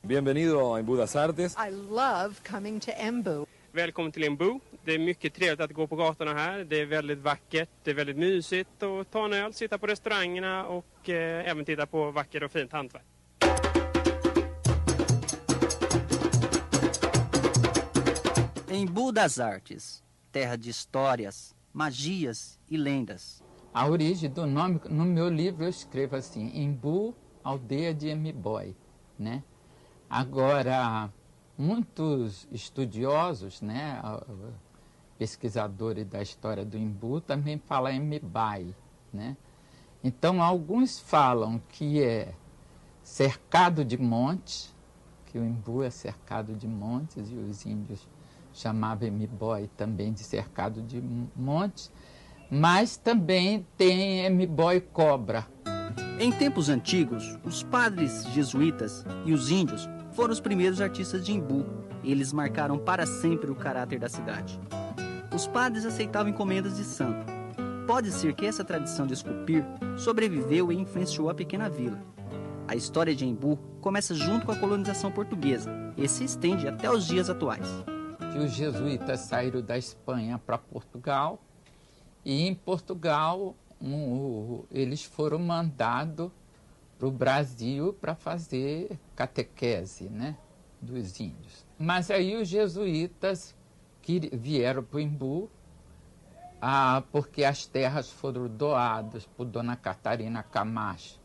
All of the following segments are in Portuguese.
Bienvenido a Embu das Artes. I love coming to Embu. Välkommen till Embu. Det är mycket trevligt att gå på gatorna här. Det är väldigt vackert, det är väldigt mysigt att ta en öl, sitta på restaurangerna och även titta på vackert och fint hantverk. Embu das Artes, terra de histórias, magias e lendas. A origem do nome, no meu livro eu escrevo assim, Embu, aldeia de M'Boy, né? Agora, muitos estudiosos, né, pesquisadores da história do Embu, também falam M'Bai, né? Então, alguns falam que é cercado de montes, que o Embu é cercado de montes, e os índios chamavam M'Boy também de cercado de montes, mas também tem M'Boy cobra. Em tempos antigos, os padres jesuítas e os índios foram os primeiros artistas de Embu. Eles marcaram para sempre o caráter da cidade. Os padres aceitavam encomendas de santo. Pode ser que essa tradição de esculpir sobreviveu e influenciou a pequena vila. A história de Embu começa junto com a colonização portuguesa e se estende até os dias atuais. Que os jesuítas saíram da Espanha para Portugal, e em Portugal eles foram mandados para o Brasil para fazer catequese, né, dos índios. Mas aí os jesuítas que vieram para o Embu, porque as terras foram doadas por Dona Catarina Camacho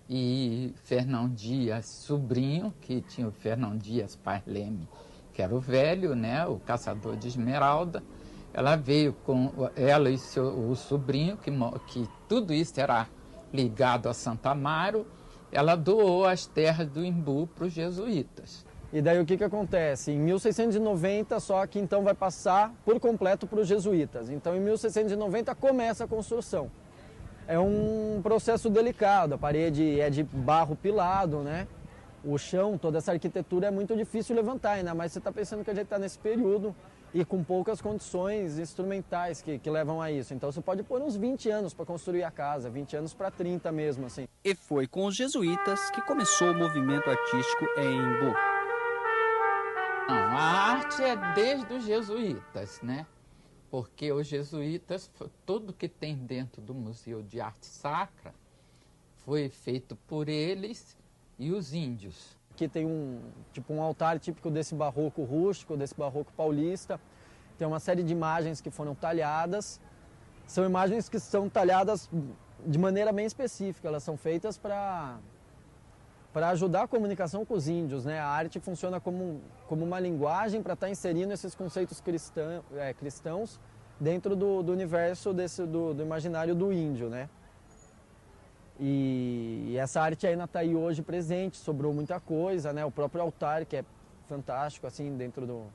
e Fernão Dias, sobrinho, que tinha o Fernão Dias Paz Leme, que era o velho, né, o caçador de esmeralda. Ela veio com ela e o sobrinho, que tudo isso era ligado a Santo Amaro. Ela doou as terras do Embu para os jesuítas. E daí o que acontece? Em 1690, só que então vai passar por completo para os jesuítas. Então em 1690 começa a construção. É um processo delicado, a parede é de barro pilado, né? O chão, toda essa arquitetura é muito difícil levantar, ainda mais você está pensando que a gente está nesse período e com poucas condições instrumentais que levam a isso. Então você pode pôr uns 20 anos para construir a casa, 20 anos para 30 mesmo, assim. E foi com os jesuítas que começou o movimento artístico em Embu. Não, a arte é desde os jesuítas, né? Porque os jesuítas, tudo que tem dentro do Museu de Arte Sacra foi feito por eles e os índios. Aqui tem um altar típico desse barroco rústico, desse barroco paulista. Tem uma série de imagens que foram talhadas. São imagens que são talhadas de maneira bem específica. Elas são feitas para ajudar a comunicação com os índios, né? A arte funciona como uma linguagem para estar inserindo esses conceitos cristãos dentro do universo do imaginário do índio, né? E essa arte ainda está aí hoje presente, sobrou muita coisa, né? O próprio altar, que é fantástico, assim, dentro do...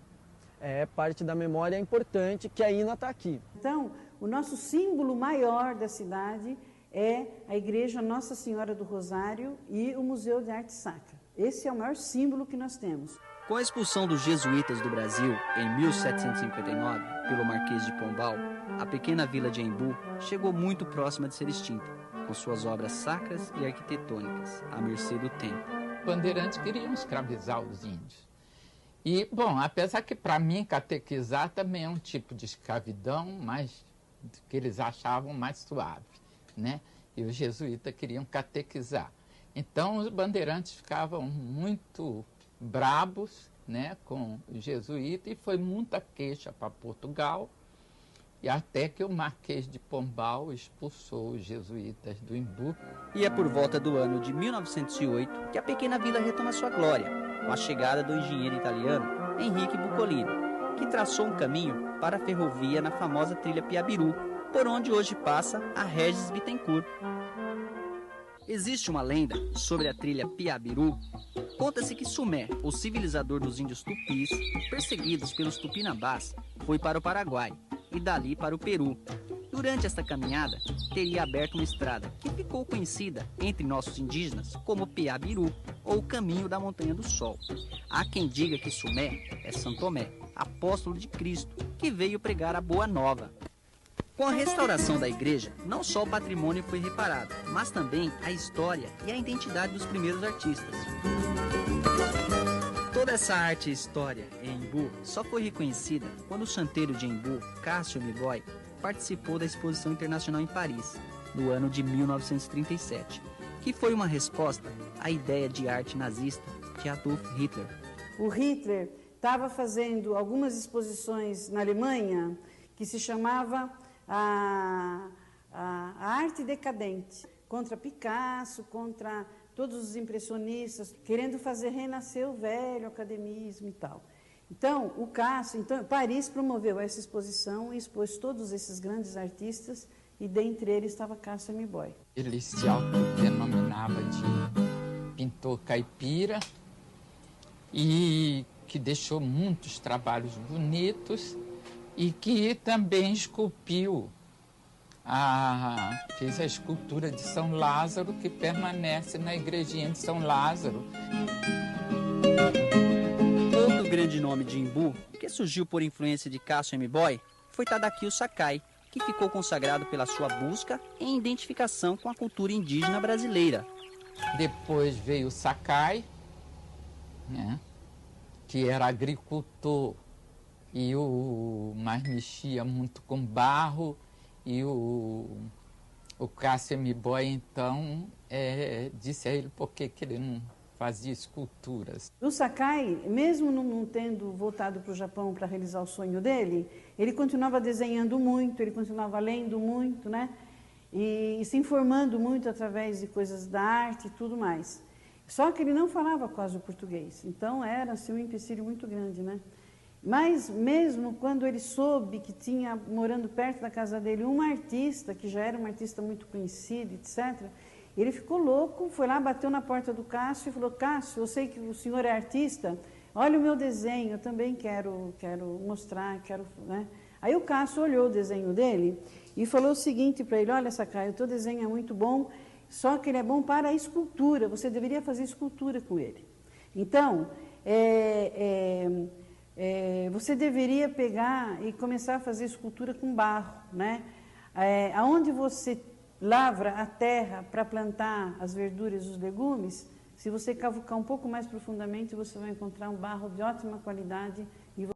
É parte da memória importante que ainda está aqui. Então, o nosso símbolo maior da cidade é a Igreja Nossa Senhora do Rosário e o Museu de Arte Sacra. Esse é o maior símbolo que nós temos. Com a expulsão dos jesuítas do Brasil em 1759 pelo Marquês de Pombal, a pequena vila de Embu chegou muito próxima de ser extinta, com suas obras sacras e arquitetônicas, à mercê do tempo. Os bandeirantes queriam escravizar os índios. E, bom, apesar que para mim catequizar também é um tipo de escravidão, mas que eles achavam mais suave, né? E os jesuítas queriam catequizar. Então os bandeirantes ficavam muito brabos, né, com os jesuítas, e foi muita queixa para Portugal, e até que o Marquês de Pombal expulsou os jesuítas do Embu. E é por volta do ano de 1908 que a pequena vila retoma sua glória, com a chegada do engenheiro italiano Henrique Bucolini, que traçou um caminho para a ferrovia na famosa trilha Piabiru, por onde hoje passa a Regis Bittencourt. Existe uma lenda sobre a trilha Piabiru. Conta-se que Sumé, o civilizador dos índios tupis, perseguidos pelos tupinambás, foi para o Paraguai e dali para o Peru. Durante esta caminhada, teria aberto uma estrada que ficou conhecida entre nossos indígenas como Piabiru, ou o Caminho da Montanha do Sol. Há quem diga que Sumé é São Tomé, apóstolo de Cristo, que veio pregar a Boa Nova. Com a restauração da igreja, não só o patrimônio foi reparado, mas também a história e a identidade dos primeiros artistas. Toda essa arte e história em Embu só foi reconhecida quando o chanteiro de Embu, Cássio M'Boy, participou da Exposição Internacional em Paris, no ano de 1937, que foi uma resposta à ideia de arte nazista de Adolf Hitler. O Hitler estava fazendo algumas exposições na Alemanha que se chamava a arte decadente, contra Picasso, contra todos os impressionistas, querendo fazer renascer o velho academismo e tal. Então, o Cássio, Paris promoveu essa exposição e expôs todos esses grandes artistas, e dentre eles estava Cássio M'Boy. Ele se autodenominava de pintor caipira e que deixou muitos trabalhos bonitos e que também esculpiu, fez a escultura de São Lázaro, que permanece na igrejinha de São Lázaro. Outro grande nome de Embu, que surgiu por influência de Cássio M'Boy, foi Tadakiyo Sakai, que ficou consagrado pela sua busca em identificação com a cultura indígena brasileira. Depois veio o Sakai, né, que era agricultor, mas mexia muito com barro, e o Cássio M'Boy, então, disse a ele por que ele não fazia esculturas. O Sakai, mesmo não tendo voltado para o Japão para realizar o sonho dele, ele continuava desenhando muito, ele continuava lendo muito, né? E se informando muito através de coisas da arte e tudo mais. Só que ele não falava quase o português, então era assim, um empecilho muito grande, né? Mas mesmo quando ele soube que tinha, morando perto da casa dele, uma artista, que já era uma artista muito conhecida, etc., ele ficou louco, foi lá, bateu na porta do Cássio e falou: Cássio, eu sei que o senhor é artista, olha o meu desenho, eu também quero mostrar, né? Aí o Cássio olhou o desenho dele e falou o seguinte para ele: olha, Sakai, o teu desenho é muito bom, só que ele é bom para a escultura, você deveria fazer escultura com ele. Então, você deveria pegar e começar a fazer escultura com barro, né? Aonde você lavra a terra para plantar as verduras e os legumes, se você cavucar um pouco mais profundamente, você vai encontrar um barro de ótima qualidade